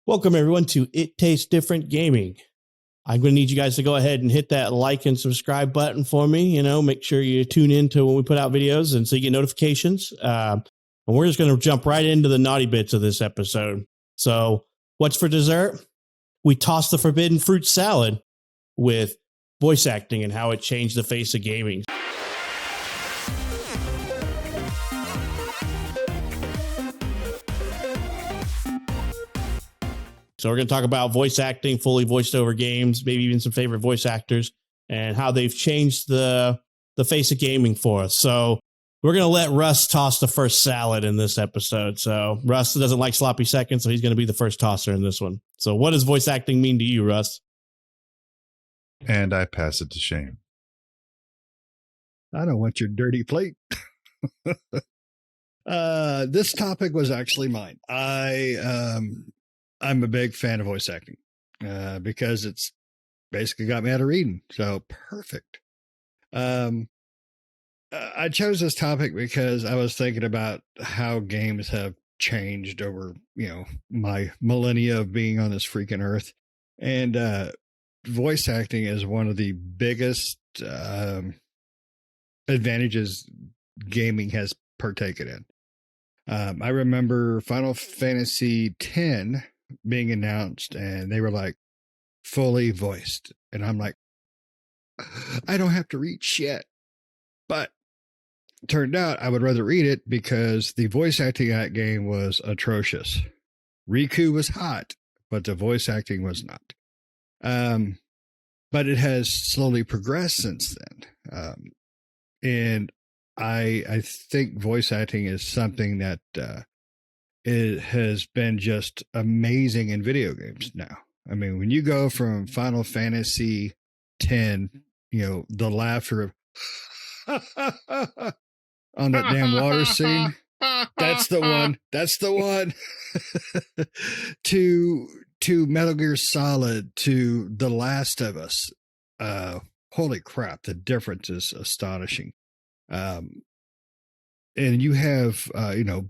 Welcome, everyone, to It Tastes Different Gaming. I'm going to need you guys to go ahead and hit that like and subscribe button for me. Make sure you tune in to when we put out videos and so you get notifications. And we're just going to jump right into the naughty bits of this episode. So what's for dessert? We tossed the forbidden fruit salad with voice acting and how it changed the face of gaming. So we're going to talk about voice acting, fully voiced over games, maybe even some favorite voice actors and how they've changed the face of gaming for us. So we're going to let Russ toss the first salad in this episode. So Russ doesn't like sloppy seconds, so he's going to be the first tosser in this one. So what does voice acting mean to you, Russ? And I pass it to Shane. I don't want your dirty plate. This topic was actually mine. I'm a big fan of voice acting because it's basically got me out of reading. So perfect. I chose this topic because I was thinking about how games have changed over, my millennia of being on this freaking earth. And voice acting is one of the biggest advantages gaming has partaken in. I remember Final Fantasy X being announced and they were like fully voiced. And I'm like, I don't have to read shit. But it turned out I would rather read it because the voice acting in that game was atrocious. Riku was hot, but the voice acting was not. But it has slowly progressed since then. And I think voice acting is something that it has been just amazing in video games now. I mean, when you go from Final Fantasy X, the laughter of on that damn water scene, that's the one, to Metal Gear Solid, to The Last of Us. Holy crap, the difference is astonishing. And you have,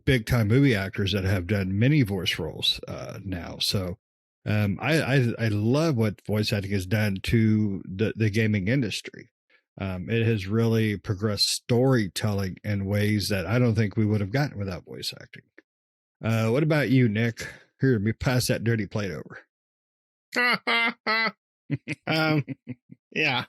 big time movie actors that have done many voice roles now. So I love what voice acting has done to the gaming industry. It has really progressed storytelling in ways that I don't think we would have gotten without voice acting. What about you, Nick? Here, let me pass that dirty plate over. Yeah.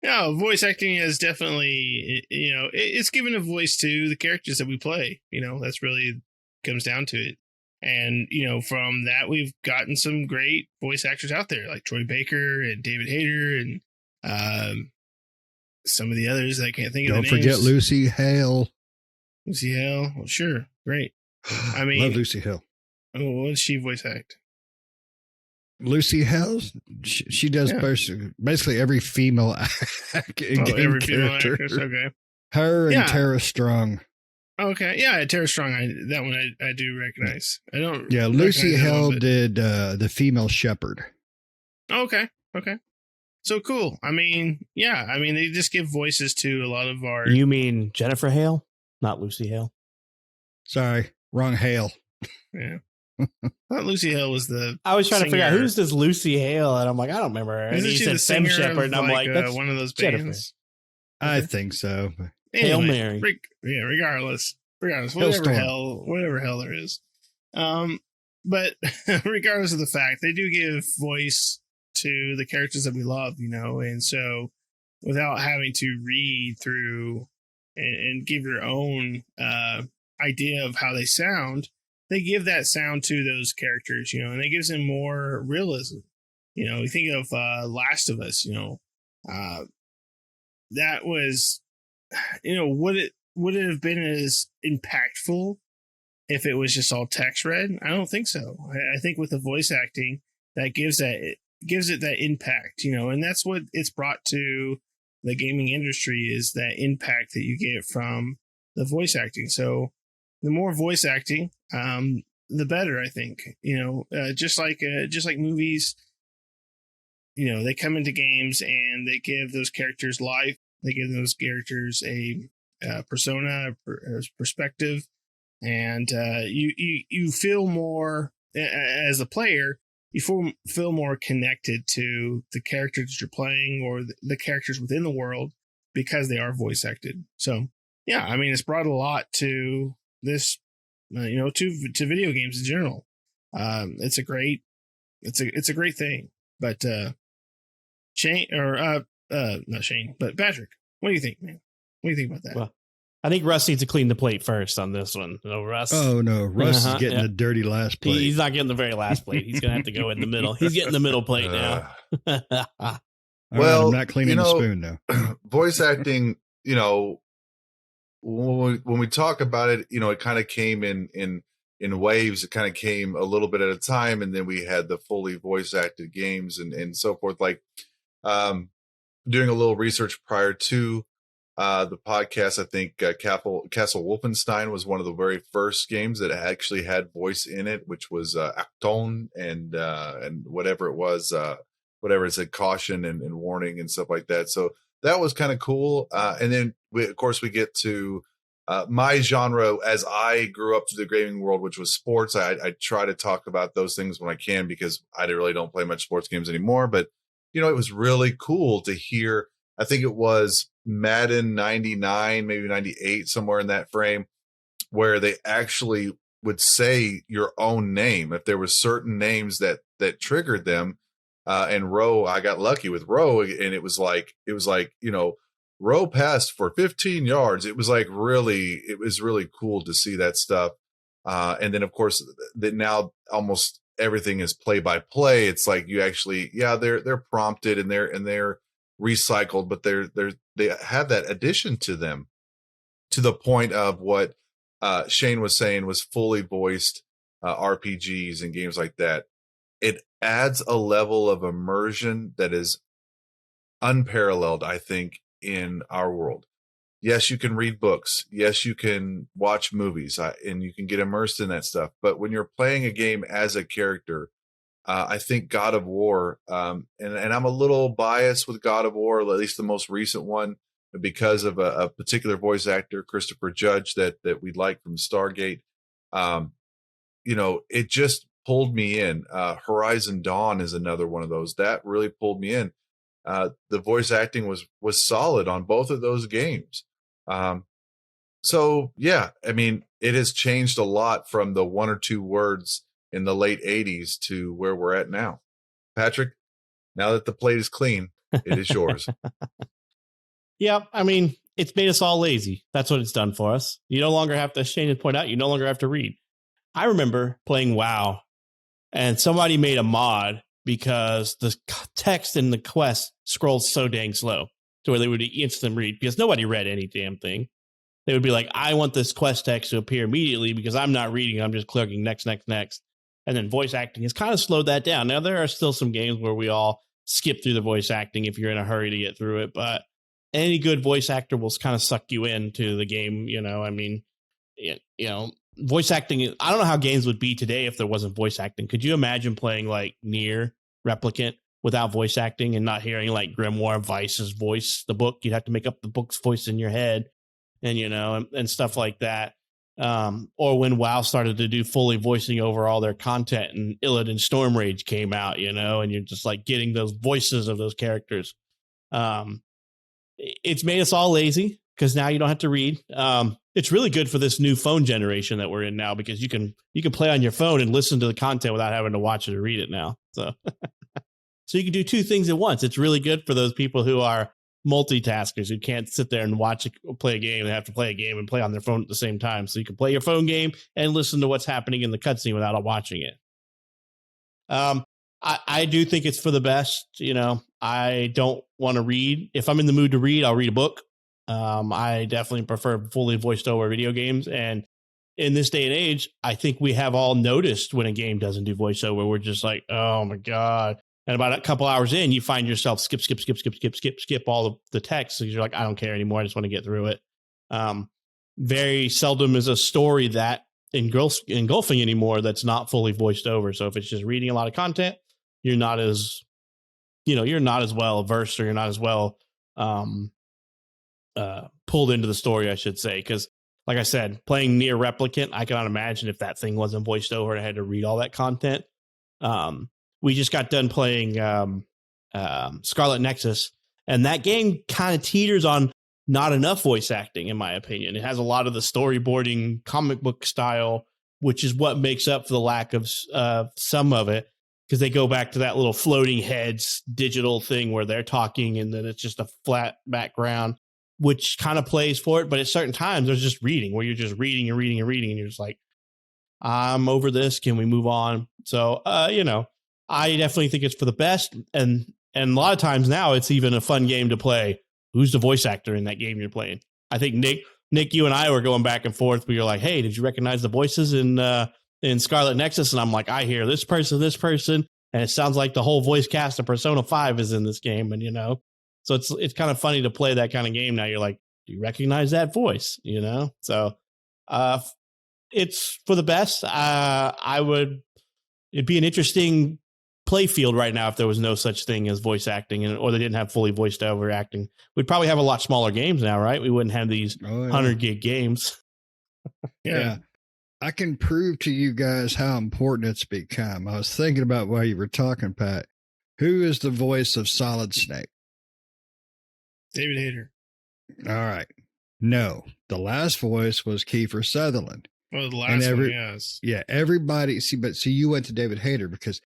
No, voice acting is definitely, it's given a voice to the characters that we play. That's really comes down to it. And, from that, we've gotten some great voice actors out there like Troy Baker and David Hayter and some of the others I can't think of. Don't forget Lucy Hale. Lucy Hale. Well, sure. Great. I mean, love Lucy Hale. Oh, what does she voice act? Lucy Hale, she does basically every female every female actress. Okay, her and Tara Strong. Okay, yeah, Tara Strong. That one I do recognize. I don't. Yeah, Lucy Hale did the female shepherd. Okay. So cool. I mean, they just give voices to a lot of our. You mean Jennifer Hale, not Lucy Hale? Sorry, wrong Hale. Yeah. I thought Lucy Hale was the. I was trying to figure out who's this Lucy Hale, and I'm like, I don't remember her. And he said Femme Shepherd, and I'm like, that's one of those Jennifer. bands. I think so. Anyway, Hail Mary. Regardless, whatever hell there is. But regardless of the fact, they do give voice to the characters that we love, and so without having to read through and give your own idea of how they sound. They give that sound to those characters, and it gives them more realism. You think of Last of Us, that was, would it have been as impactful if it was just all text read? I don't think so. I think with the voice acting, that gives it that impact, and that's what it's brought to the gaming industry is that impact that you get from the voice acting. So the more voice acting, the better, I think. Just like movies, they come into games and they give those characters life. They give those characters a persona, a perspective, and you feel more as a player, you feel more connected to the characters you're playing or the characters within the world because they are voice acted. So yeah, I mean, it's brought a lot to this, to video games in general. It's a great thing. But Shane, or not Shane, but Patrick, what do you think, man? What do you think about that? Well, I think Russ needs to clean the plate first on this one. No, Russ. Oh no, Russ is getting the dirty last plate. He's not getting the very last plate. He's gonna have to go in the middle. He's getting the middle plate now. Well, I'm not cleaning the spoon now. Voice acting, when we talk about it, it kind of came in waves. It kind of came a little bit at a time, and then we had the fully voice acted games and so forth. Like doing a little research prior to the podcast, I think Castle Wolfenstein was one of the very first games that actually had voice in it, which was Achtung and whatever it was, whatever it said, caution and warning and stuff like that. So that was kind of cool. And then we get to my genre as I grew up through the gaming world, which was sports. I try to talk about those things when I can because I really don't play much sports games anymore. But it was really cool to hear. I think it was Madden 99, maybe 98, somewhere in that frame, where they actually would say your own name if there were certain names that triggered them. And Rowe, I got lucky with Rowe, and it was like Rowe passed for 15 yards. It was really cool to see that stuff. And then of course that now almost everything is play by play. It's like you actually, they're prompted and they're recycled, but they have that addition to them to the point of what Shane was saying was fully voiced RPGs and games like that. It adds a level of immersion that is unparalleled, I think, in our world. Yes, you can read books. Yes, you can watch movies and you can get immersed in that stuff. But when you're playing a game as a character, I think God of War, and I'm a little biased with God of War, at least the most recent one, because of a particular voice actor, Christopher Judge, that we like from Stargate. It just pulled me in. Horizon Dawn is another one of those that really pulled me in. The voice acting was solid on both of those games. So yeah, I mean, it has changed a lot from the one or two words in the late 80s to where we're at now. Patrick, now that the plate is clean, it is yours. Yeah, I mean, it's made us all lazy. That's what it's done for us. You no longer have to, Shane had pointed out, you no longer have to read. I remember playing WoW, and somebody made a mod because the text in the quest scrolls so dang slow to where they would instant read because nobody read any damn thing. They would be like, I want this quest text to appear immediately because I'm not reading. I'm just clicking next. And then voice acting has kind of slowed that down. Now, there are still some games where we all skip through the voice acting if you're in a hurry to get through it. But any good voice actor will kind of suck you into the game. I mean, voice acting. I don't know how games would be today if there wasn't voice acting. Could you imagine playing like Nier Replicant without voice acting and not hearing like Grimoire Vice's voice, the book? You'd have to make up the book's voice in your head and, and stuff like that. Or when WoW started to do fully voicing over all their content and Illidan Stormrage came out, and you're just like getting those voices of those characters. It's made us all lazy because now you don't have to read. It's really good for this new phone generation that we're in now because you can play on your phone and listen to the content without having to watch it or read it now. So, so you can do two things at once. It's really good for those people who are multitaskers who can't sit there and play a game. They have to play a game and play on their phone at the same time. So you can play your phone game and listen to what's happening in the cutscene without watching it. I do think it's for the best. I don't want to read. If I'm in the mood to read, I'll read a book. I definitely prefer fully voiced over video games. And in this day and age, I think we have all noticed when a game doesn't do voiceover. We're just like, oh my God. And about a couple hours in, you find yourself skip all of the text. So you're like, I don't care anymore. I just want to get through it. Very seldom is a story that engulfing anymore that's not fully voiced over. So if it's just reading a lot of content, you're not as well versed, or you're not as well pulled into the story, I should say. Because like I said, playing Near Replicant, I cannot imagine if that thing wasn't voiced over and I had to read all that content. We just got done playing Scarlet Nexus, and that game kind of teeters on not enough voice acting, in my opinion. It has a lot of the storyboarding comic book style, which is what makes up for the lack of some of it, because they go back to that little floating heads digital thing where they're talking and then it's just a flat background, which kind of plays for it. But at certain times, there's just reading where you're just reading and reading and reading, and you're just like, I'm over this. Can we move on? So, I definitely think it's for the best. And a lot of times now it's even a fun game to play. Who's the voice actor in that game you're playing? I think Nick, you and I were going back and forth. We were like, hey, did you recognize the voices in Scarlet Nexus? And I'm like, I hear this person, and it sounds like the whole voice cast of Persona 5 is in this game. And, so it's kind of funny to play that kind of game now. You're like, do you recognize that voice? So it's for the best. It'd be an interesting play field right now if there was no such thing as voice acting, or they didn't have fully voiced over acting. We'd probably have a lot smaller games now, right? We wouldn't have these 100 gig games. Yeah. I can prove to you guys how important it's become. I was thinking about while you were talking, Pat. Who is the voice of Solid Snake? David Hayter. All right. No, the last voice was Kiefer Sutherland. Oh, the last one, yes. Yeah, everybody. See, you went to David Hayter because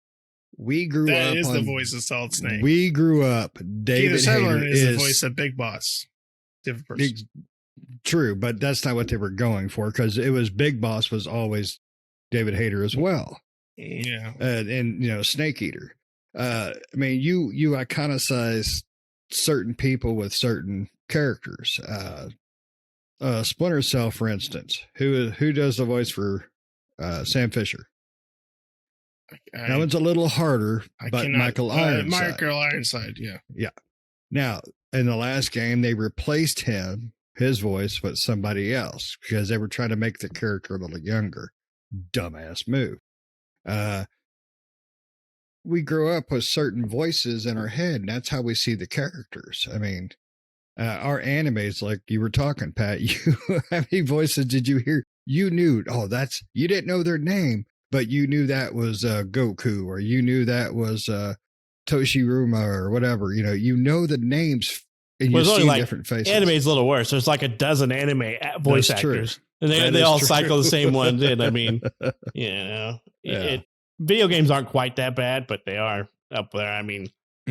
we grew up. That is the voice of Solid Snake. We grew up. David Hayter is the voice of Big Boss. Different person. True, but that's not what they were going for, because it was Big Boss was always David Hayter as well. Yeah, and Snake Eater. I mean, you iconicize certain people with certain characters. Splinter Cell, for instance, who does the voice for Sam Fisher? That one's a little harder, but Michael Ironside. Michael Ironside, yeah. Yeah. Now, in the last game, they replaced his voice with somebody else because they were trying to make the character a little younger. Dumbass move. We grow up with certain voices in our head, and that's how we see the characters. I mean, our animes, like you were talking, Pat, how many voices did you hear? You knew, you didn't know their name, but you knew that was Goku, or you knew that was Toshiruma or whatever. You know the names, and you see different faces. Anime's a little worse. There's like a dozen anime voice actors, and they all cycle the same ones in. I mean, video games aren't quite that bad, but they are up there. I mean,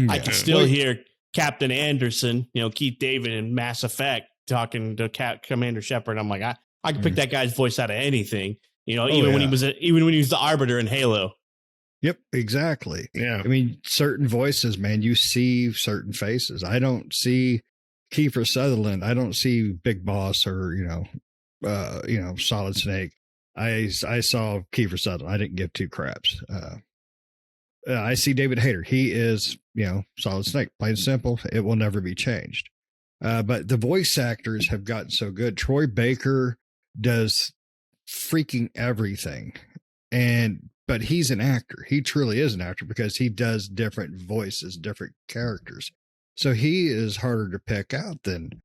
I can still hear Captain Anderson, Keith David in Mass Effect talking to Commander Shepard. I'm like, I can pick that guy's voice out of anything. Even when he was the Arbiter in Halo. Yep, exactly. Yeah. I mean, certain voices, man, you see certain faces. I don't see Kiefer Sutherland. I don't see Big Boss or, Solid Snake. I saw Kiefer Sutherland. I didn't give two craps. I see David Hayter. He is, Solid Snake. Plain and simple. It will never be changed. But the voice actors have gotten so good. Troy Baker does freaking everything. But he's an actor. He truly is an actor because he does different voices, different characters. So he is harder to pick out than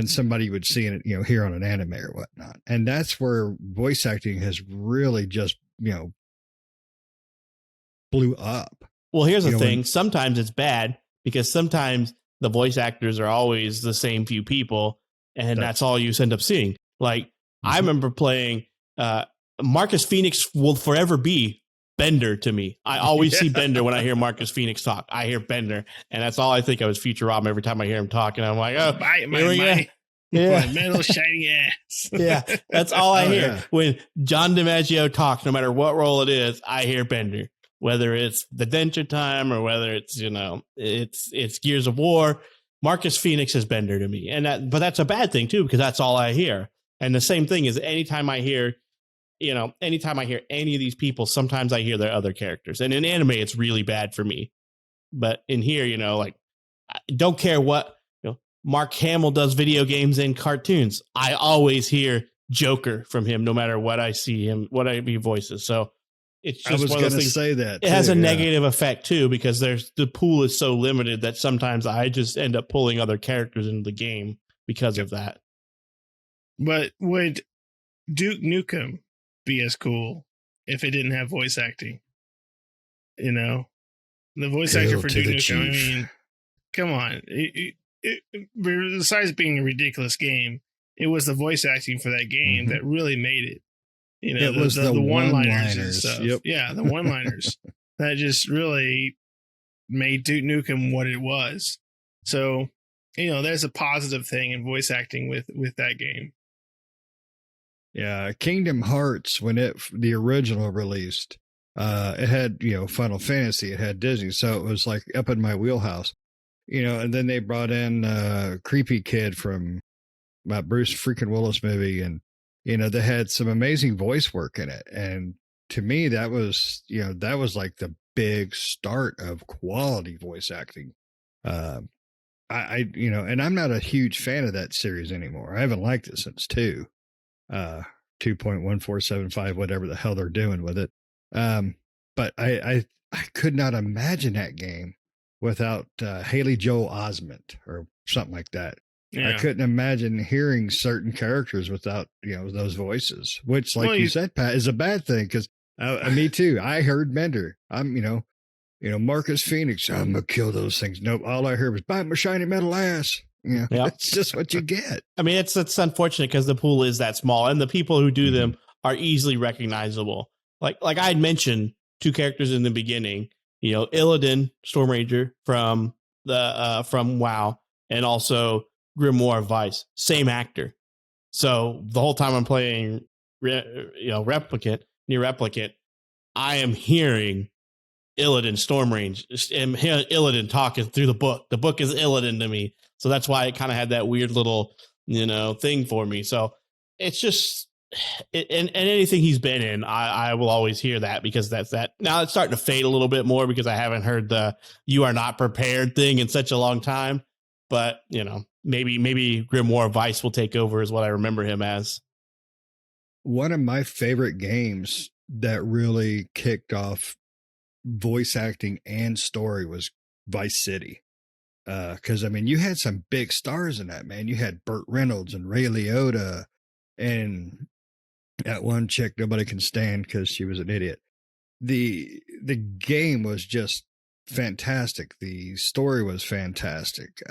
somebody you would see in it, here on an anime or whatnot. And that's where voice acting has really just, blew up. Well, here's the thing. Sometimes it's bad because sometimes the voice actors are always the same few people, and that's all you end up seeing. Like, I remember playing Marcus Phoenix will forever be Bender to me. I always see Bender when I hear Marcus Phoenix talk. I hear Bender, and that's all I think of is Futurama every time I hear him talk. And I'm like, oh, my metal shiny ass. Yeah, that's all I hear. Yeah. When John DiMaggio talks, no matter what role it is, I hear Bender. Whether it's the Adventure Time or whether it's, it's Gears of War, Marcus Phoenix is Bender to me. But that's a bad thing too, because that's all I hear. And the same thing is anytime I hear any of these people, sometimes I hear their other characters. And in anime, it's really bad for me. But in here, I don't care what, Mark Hamill does video games and cartoons. I always hear Joker from him, no matter what I see him, what he voices. So it's just I was going to say that. It has a negative effect too, because the pool is so limited that sometimes I just end up pulling other characters into the game because of that. But would Duke Nukem be as cool if it didn't have voice acting? You know, the voice actor Hail for to Duke the Nukem. I chief. mean, come on. Besides being a ridiculous game, it was the voice acting for that game that really made it. You know, It was the one-liners and one-liners. stuff. Yep. Yeah, the one-liners that just really made Duke Nukem what it was. So, you know, there's a positive thing in voice acting with that game. Yeah, Kingdom Hearts, when the original released, it had, Final Fantasy, it had Disney, so it was like up in my wheelhouse. And then they brought in Creepy Kid from Bruce freaking Willis movie, and they had some amazing voice work in it. And to me, that was like the big start of quality voice acting. And I'm not a huge fan of that series anymore. I haven't liked it since 2.1475, whatever the hell they're doing with it. But I could not imagine that game without Haley Joel Osment or something like that. Yeah. I couldn't imagine hearing certain characters without those voices, which, like you said, Pat, is a bad thing, because me too. I heard Bender. I'm Marcus Phoenix. I'm gonna kill those things. Nope. All I heard was bite my shiny metal ass. Yeah, Yep. It's just what you get. I mean, it's unfortunate because the pool is that small, and the people who do them are easily recognizable. Like I had mentioned, two characters in the beginning. Illidan, Storm Ranger from from WoW, and also Grimoire Vice, same actor. So the whole time I'm playing, Replicant, I am hearing Illidan, Storm Range, and Illidan talking through the book. The book is Illidan to me. So that's why it kind of had that weird little, thing for me. So it's just, and anything he's been in, I will always hear that, because that's that. Now it's starting to fade a little bit more because I haven't heard the "you are not prepared" thing in such a long time. But, maybe Grimoire Vice will take over, is what I remember him as. One of my favorite games that really kicked off voice acting and story was Vice City. Because you had some big stars in that, man. You had Burt Reynolds and Ray Liotta, and that one chick nobody can stand because she was an idiot. The game was just fantastic. The story was fantastic.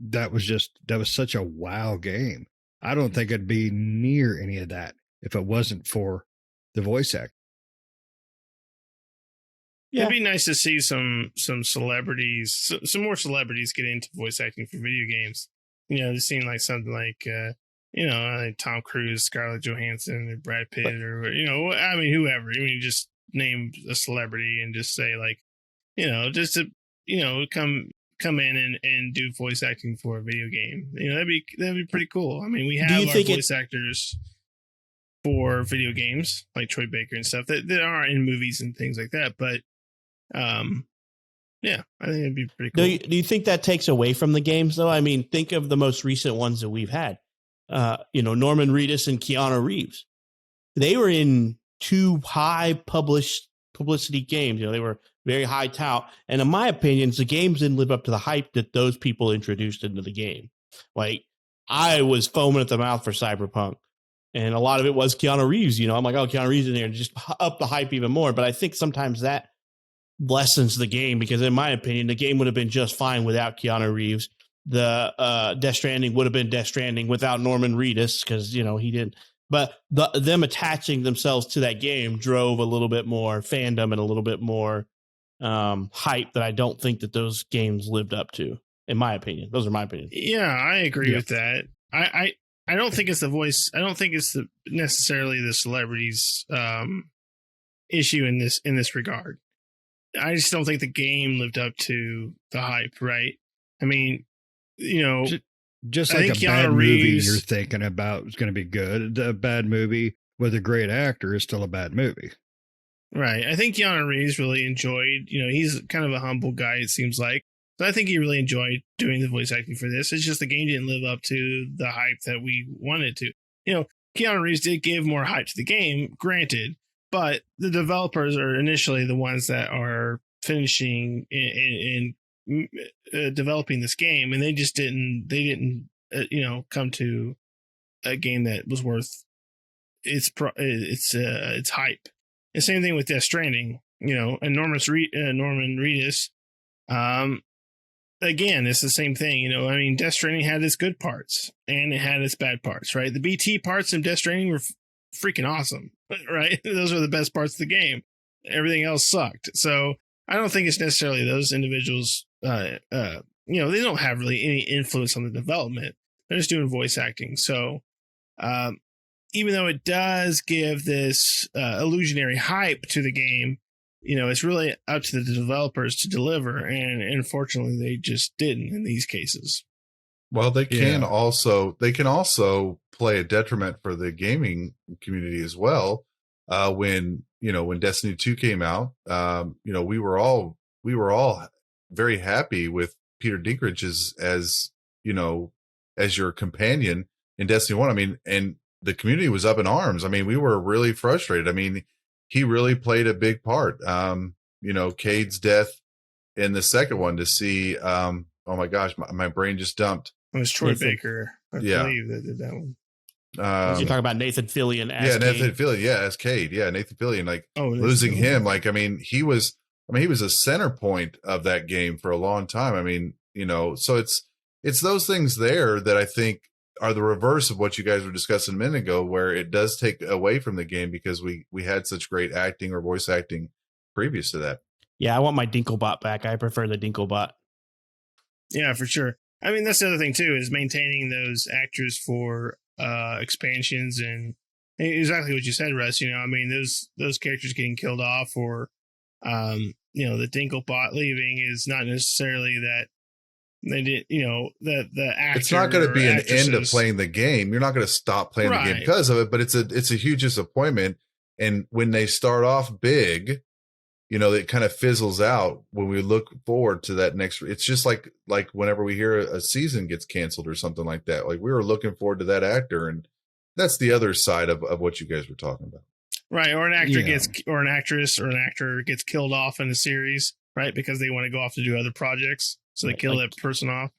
That was such a wow game. I don't think it'd be near any of that if it wasn't for the voice act. Yeah. It'd be nice to see some celebrities, some more celebrities get into voice acting for video games. It seemed like something like, Tom Cruise, Scarlett Johansson, or Brad Pitt, or, whoever. Just name a celebrity and just say, like, just to, come in and do voice acting for a video game. That'd be pretty cool. We have our voice actors for video games, like Troy Baker and stuff, that are in movies and things like that. But yeah, I think it'd be pretty cool. Do you think that takes away from the games, though? Think of the most recent ones that we've had. Norman Reedus and Keanu Reeves. They were in two high publicity games. They were very high tout. And in my opinion, the games didn't live up to the hype that those people introduced into the game. Like, I was foaming at the mouth for Cyberpunk, and a lot of it was Keanu Reeves. I'm like, oh, Keanu Reeves in there, just up the hype even more. But I think sometimes that lessens the game, because in my opinion, the game would have been just fine without Keanu Reeves. The Death Stranding would have been Death Stranding without Norman Reedus, because, he didn't. But them attaching themselves to that game drove a little bit more fandom and a little bit more hype that I don't think that those games lived up to, in my opinion. Those are my opinions. Yeah, I agree with that. I don't think it's the voice. I don't think it's necessarily the celebrities issue in this regard. I just don't think the game lived up to the hype, right? Just like a bad movie you're thinking about is going to be good. A bad movie with a great actor is still a bad movie. Right. I think Keanu Reeves really enjoyed, he's kind of a humble guy, it seems like. So I think he really enjoyed doing the voice acting for this. It's just the game didn't live up to the hype that we wanted to. Keanu Reeves did give more hype to the game, granted, but the developers are initially the ones that are finishing and developing this game, and they didn't come to a game that was worth its hype. The same thing with Death Stranding, and Norman Reedus. Again, it's the same thing. Death Stranding had its good parts and it had its bad parts, right? The BT parts of Death Stranding were freaking awesome, right? Those are the best parts of the game. Everything else sucked. So I don't think it's necessarily those individuals. They don't have really any influence on the development. They're just doing voice acting. So even though it does give this illusionary hype to the game, it's really up to the developers to deliver, and unfortunately, they just didn't in these cases. Well, they can also play a detriment for the gaming community as well. When Destiny 2 came out, we were all very happy with Peter Dinklage as your companion in Destiny 1. And the community was up in arms. We were really frustrated. He really played a big part. Cade's death in the second one to see, oh my gosh, my brain just dumped. It was Troy Baker, I believe, that did that one. You're talking about Nathan Fillion as Cade. Nathan Fillion, as Cade. Yeah, Nathan Fillion, losing him. He was a center point of that game for a long time. So it's those things there that I think are the reverse of what you guys were discussing a minute ago, where it does take away from the game because we had such great acting or voice acting previous to that. Yeah, I want my Dinklebot back. I prefer the Dinklebot. Yeah, for sure. That's the other thing too, is maintaining those actors for expansions and exactly what you said, Russ. Those characters getting killed off, or the Dinklebot leaving is not necessarily that they did, the actor. It's not going to be an end of playing the game. You're not going to stop playing the game because of it, but it's a huge disappointment. And when they start off big, it kind of fizzles out when we look forward to that next. It's just like whenever we hear a season gets canceled or something like that. Like, we were looking forward to that actor, and that's the other side of what you guys were talking about. Right. Or an actor or an actress or an actor gets killed off in a series, right? Because they want to go off to do other projects. So they kill that person off.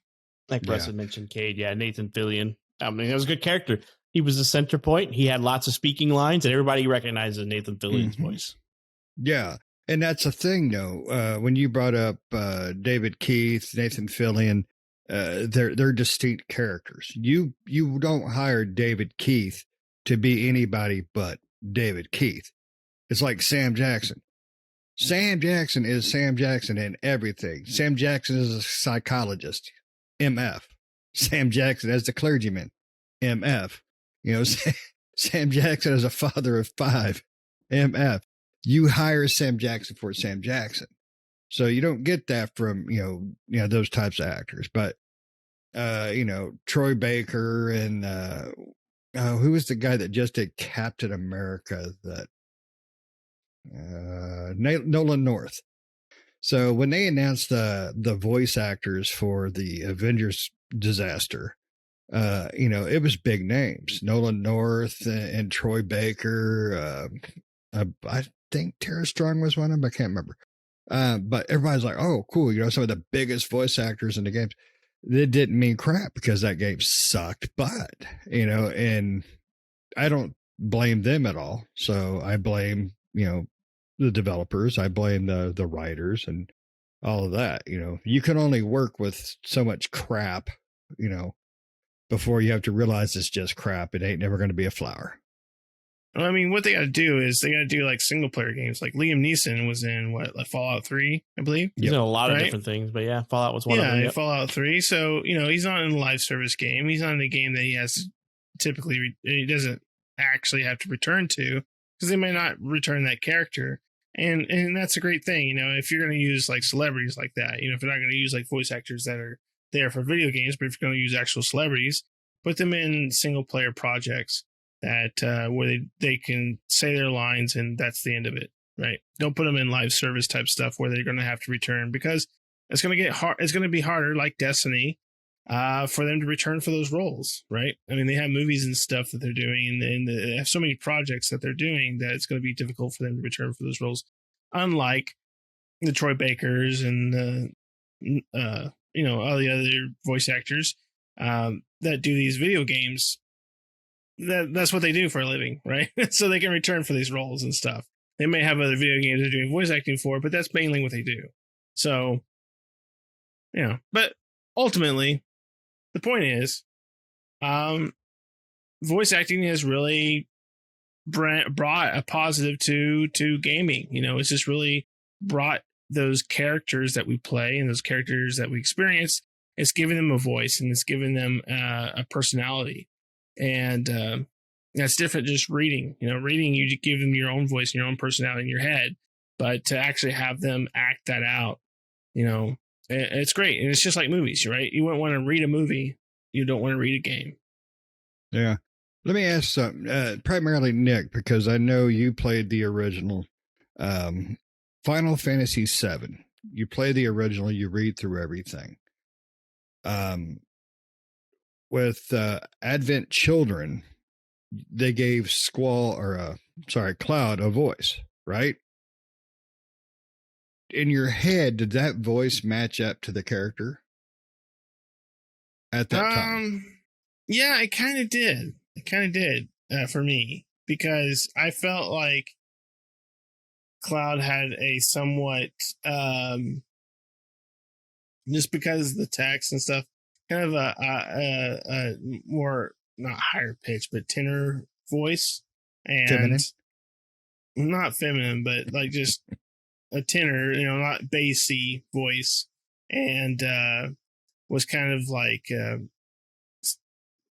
Like Russ had mentioned, Cade. Yeah, Nathan Fillion. That was a good character. He was the center point. He had lots of speaking lines, and everybody recognizes Nathan Fillion's voice. Yeah. And that's a thing, though. When you brought up David Keith, Nathan Fillion, they're distinct characters. You don't hire David Keith to be anybody but David Keith. It's like Sam Jackson. Sam Jackson is Sam Jackson in everything. Sam Jackson is a psychologist, MF. Sam Jackson as the clergyman, MF. Sam Jackson as a father of 5, MF. You hire Sam Jackson for Sam Jackson. So you don't get that from, those types of actors. But, Troy Baker and who was the guy that just did Captain America Nolan North. So when they announced the voice actors for the Avengers disaster, it was big names. Nolan North and Troy Baker. I think Tara Strong was one of them. I can't remember. But everybody's like, oh, cool. Some of the biggest voice actors in the games. It didn't mean crap because that game sucked, but, and I don't blame them at all. So I blame, the developers. I blame the writers and all of that. You can only work with so much crap, before you have to realize it's just crap. It ain't never going to be a flower. Well, what they got to do is they got to do like single player games. Like Liam Neeson was in Fallout 3, I believe. He's in a lot of different things, but yeah, Fallout was one of them. Yeah, Fallout 3. So, he's not in a live service game. He's not in a game that he has typically, he doesn't actually have to return to because they may not return that character. And that's a great thing, if you're going to use like celebrities like that, if you're not going to use like voice actors that are there for video games, but if you're going to use actual celebrities, put them in single player projects that where they can say their lines and that's the end of it, right? Don't put them in live service type stuff where they're going to have to return because it's going to get hard. It's going to be harder, like Destiny, for them to return for those roles, right? They have movies and stuff that they're doing, and they have so many projects that they're doing that it's going to be difficult for them to return for those roles. Unlike the Troy Bakers and all the other voice actors, that do these video games, that's what they do for a living, right? So they can return for these roles and stuff. They may have other video games they're doing voice acting for, but that's mainly what they do. So, but ultimately, the point is, voice acting has really brought a positive to gaming. It's just really brought those characters that we play and those characters that we experience. It's given them a voice and it's given them a personality. And that's different just reading. Reading, you give them your own voice and your own personality in your head, but to actually have them act that out, it's great. And it's just like movies, right? You wouldn't want to read a movie. You don't want to read a game. Yeah. Let me ask something, primarily Nick, because I know you played the original Final Fantasy VII. You play the original, you read through everything. With Advent Children, they gave Cloud a voice, right? In your head, did that voice match up to the character at that time? Yeah, it kind of did. It kind of did for me, because I felt like Cloud had a somewhat, just because of the text and stuff, kind of a more, not higher pitch, but tenor voice, and feminine? Not feminine, but like just a tenor, not bassy voice, and was kind of like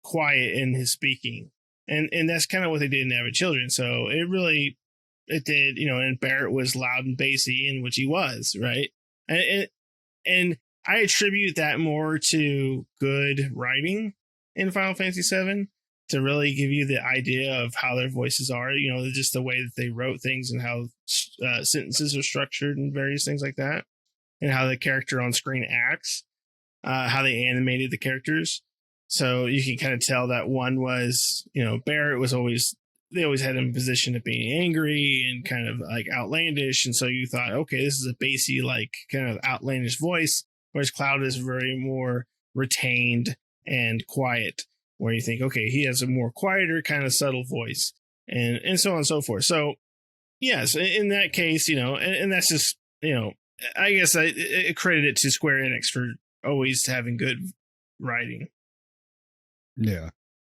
quiet in his speaking, and that's kind of what they did in Advent Children. So it did, and Barrett was loud and bassy, in which he was, right, and I attribute that more to good writing in Final Fantasy VII to really give you the idea of how their voices are, just the way that they wrote things and how sentences are structured and various things like that, and how the character on screen acts, how they animated the characters. So you can kind of tell that one was, Barrett was they always had him positioned at being angry and kind of like outlandish. And so you thought, okay, this is a bassy, like kind of outlandish voice, whereas Cloud is very more retained and quiet, where you think, okay, he has a more quieter kind of subtle voice, and so on and so forth. So yes, in that case, and that's just, I guess I credit it to Square Enix for always having good writing. Yeah.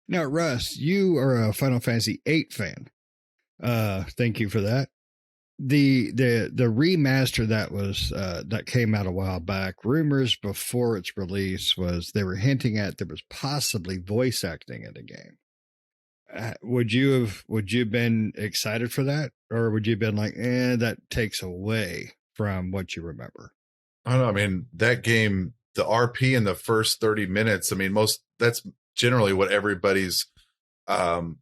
Now, Russ, you are a Final Fantasy VIII fan. Thank you for that. The remaster that came out a while back, rumors before its release was they were hinting at there was possibly voice acting in the game. Would you have been excited for that, or would you have been like, that takes away from what you remember? I don't know. I mean, that game, the RP in the first 30 minutes, I mean, that's generally what everybody's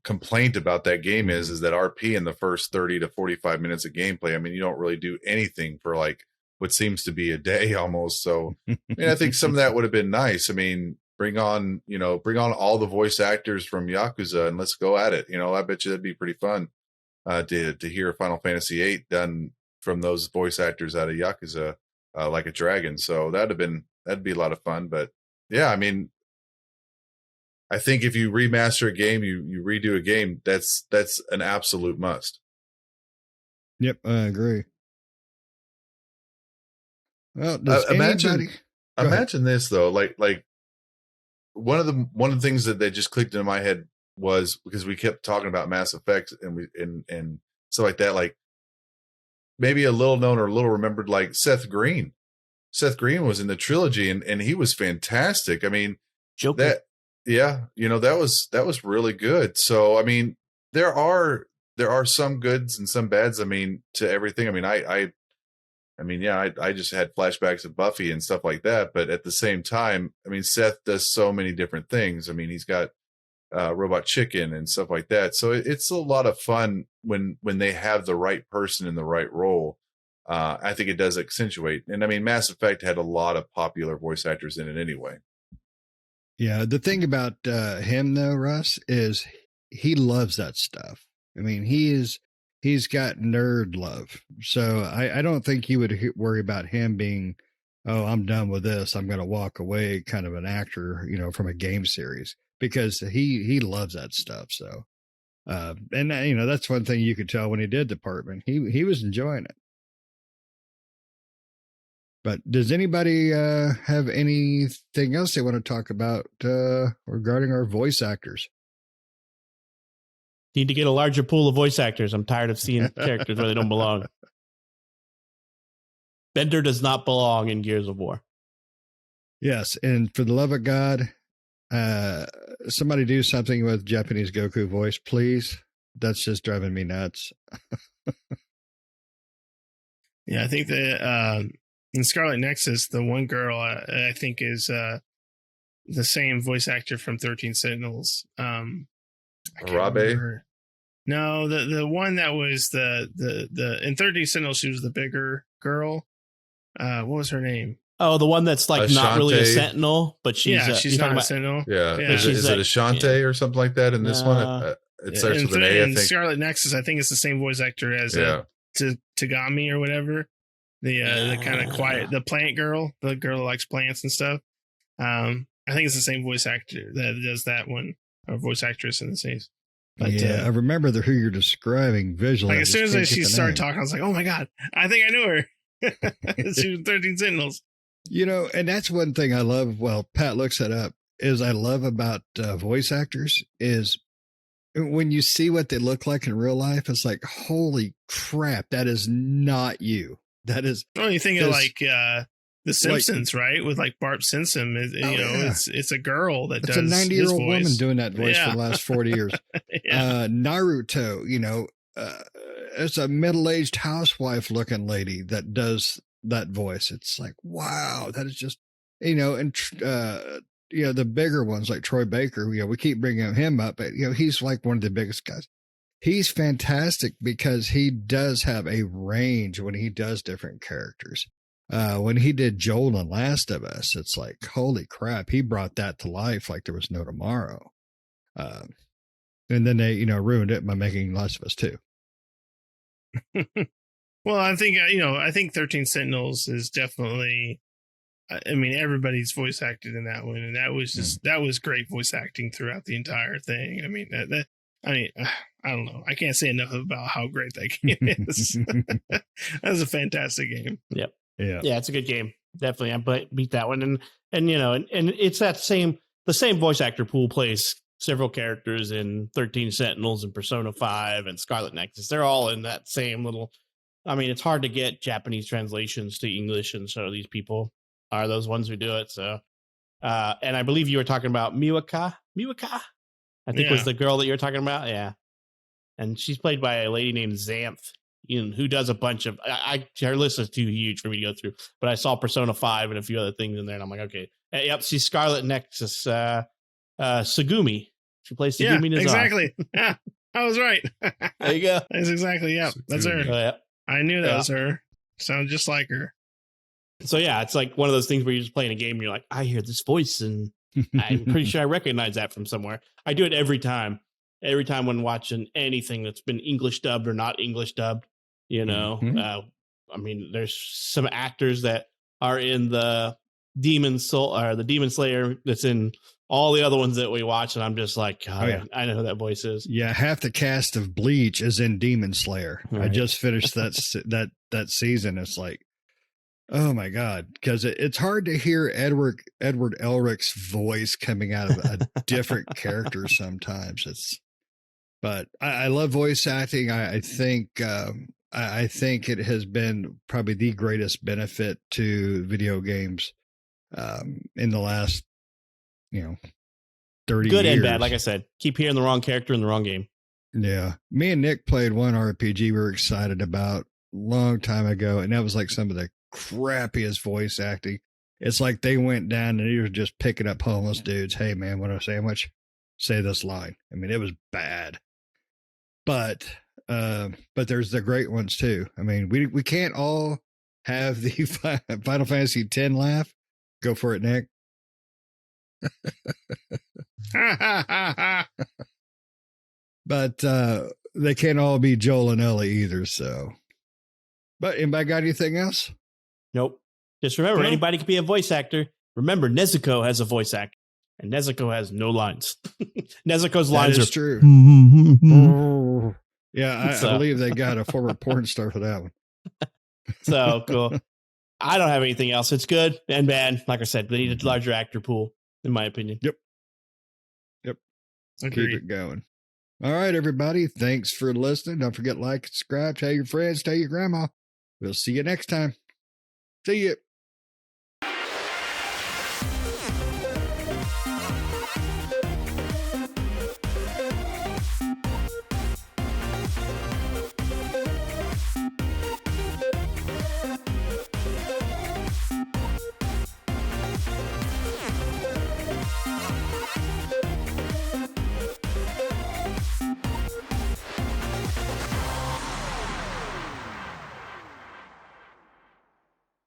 complaint about that game is that RP in the first 30 to 45 minutes of gameplay. I mean, you don't really do anything for like what seems to be a day almost. So I think some of that would have been nice. I mean, bring on all the voice actors from Yakuza and let's go at it. I bet you that'd be pretty fun to hear Final Fantasy VIII done from those voice actors out of Yakuza, like a dragon. So that'd be a lot of fun. But yeah, I mean, I think if you remaster a game, you redo a game, that's an absolute must. Yep, I agree. Well, imagine this though, like one of the things that they just clicked into my head was because we kept talking about Mass Effect and stuff like that, like maybe a little known or a little remembered, like Seth Green. Seth Green was in the trilogy and he was fantastic. I mean, Joker. that was really good. So, I mean, there are some goods and some bads. I mean, to everything. I mean, I just had flashbacks of Buffy and stuff like that. But at the same time, I mean, Seth does so many different things. I mean, he's got Robot Chicken and stuff like that. So it's a lot of fun when they have the right person in the right role. I think it does accentuate. And I mean, Mass Effect had a lot of popular voice actors in it anyway. Yeah, the thing about him though, Russ, is he loves that stuff. I mean, he's got nerd love. So I don't think you would worry about him being oh, I'm done with this. I'm going to walk away, kind of an actor, from a game series, because he loves that stuff. So, and that's one thing you could tell when he did Department. He was enjoying it. But does anybody have anything else they want to talk about regarding our voice actors? Need to get a larger pool of voice actors. I'm tired of seeing characters where they don't belong. Bender does not belong in Gears of War. Yes, and for the love of God, somebody do something with Japanese Goku voice, please. That's just driving me nuts. Yeah, I think that in Scarlet Nexus, the one girl I think is the same voice actor from 13 Sentinels. Rabe? No, the one that was the in 13 Sentinels, she was the bigger girl. What was her name? Oh, the one that's like not really a sentinel, but she's not a sentinel. Yeah, yeah. Is it Ashante or something like that in this one? It starts with an A, I think. Scarlet Nexus, I think it's the same voice actor as Tagami or whatever. The kind of quiet, the plant girl, the girl who likes plants and stuff. I think it's the same voice actor that does that one, or voice actress in the case. But, I remember who you're describing visually. Like as soon as she started talking, I was like, "Oh my god, I think I knew her." She was 13 Sentinels. And that's one thing I love. Well, Pat looks that up. Is I love about voice actors is when you see what they look like in real life. It's like, holy crap, that is not you. That is. Oh, you think of like The Simpsons, right? With like Bart Simpson. It's a girl that does. It's a 90-year-old woman doing that voice for the last 40 years. Naruto, it's a middle-aged housewife looking lady that does that voice. It's like, wow, that is just, and the bigger ones like Troy Baker, we keep bringing him up, but he's like one of the biggest guys. He's fantastic because he does have a range when he does different characters. When he did Joel in Last of Us, it's like, holy crap, he brought that to life like there was no tomorrow. And then they, ruined it by making Last of Us 2. Well, I think 13 Sentinels is definitely, I mean, everybody's voice acted in that one. And that was just, that was great voice acting throughout the entire thing. I mean, I don't know. I can't say enough about how great that game is. That was a fantastic game. Yep. Yeah, it's a good game. Definitely, I beat that one, and it's the same voice actor pool plays several characters in 13 Sentinels and Persona 5 and Scarlet Nexus. They're all in that same little. I mean, it's hard to get Japanese translations to English, and so these people are those ones who do it. So, and I believe you were talking about Miwaka. I think was the girl that you were talking about. Yeah, and she's played by a lady named Xanth, who does a bunch of. Her list is too huge for me to go through, but I saw Persona 5 and a few other things in there, and I'm like, okay, yep, she's Scarlet Nexus, Sagumi. She plays Sagumi Nazar. Exactly. Yeah, I was right. There you go. That's exactly, that's her. Oh, yeah. I knew that was her. Sounds just like her. So yeah, it's like one of those things where you're just playing a game and you're like, I hear this voice and I'm pretty sure I recognize that from somewhere. I do it every time when watching anything that's been English dubbed or not English dubbed, I mean, there's some actors that are in the Demon Soul or the Demon Slayer that's in all the other ones that we watch. And I'm just like, God, I know who that voice is. Yeah. Half the cast of Bleach is in Demon Slayer. Right. I just finished that season. It's like, oh my God. Cause it's hard to hear Edward Elric's voice coming out of a different character sometimes. But I love voice acting. I think it has been probably the greatest benefit to video games in the last, 30 Good years. and bad. Like I said, keep hearing the wrong character in the wrong game. Yeah. Me and Nick played one RPG we were excited about a long time ago, and that was like some of the crappiest voice acting. It's like they went down and they were just picking up homeless dudes. Hey, man, want a sandwich? Say this line. I mean, it was bad. But there's the great ones too. I mean, we can't all have the Final Fantasy X laugh. Go for it, Nick. But they can't all be Joel and Ellie either. So, but anybody got anything else? Nope. Just remember, Well- anybody can be a voice actor. Remember, Nezuko has a voice actor, and Nezuko has no lines. Nezuko's That lines is are true. true. Yeah, I So- believe they got a former porn star for that one. So cool. I don't have anything else. It's good and bad. Like I said, they need a larger actor pool, in my opinion. Keep Agreed. it going. All right, everybody. Thanks for listening. Don't forget, like, subscribe, tell your friends, tell your grandma. We'll see you next time. See you.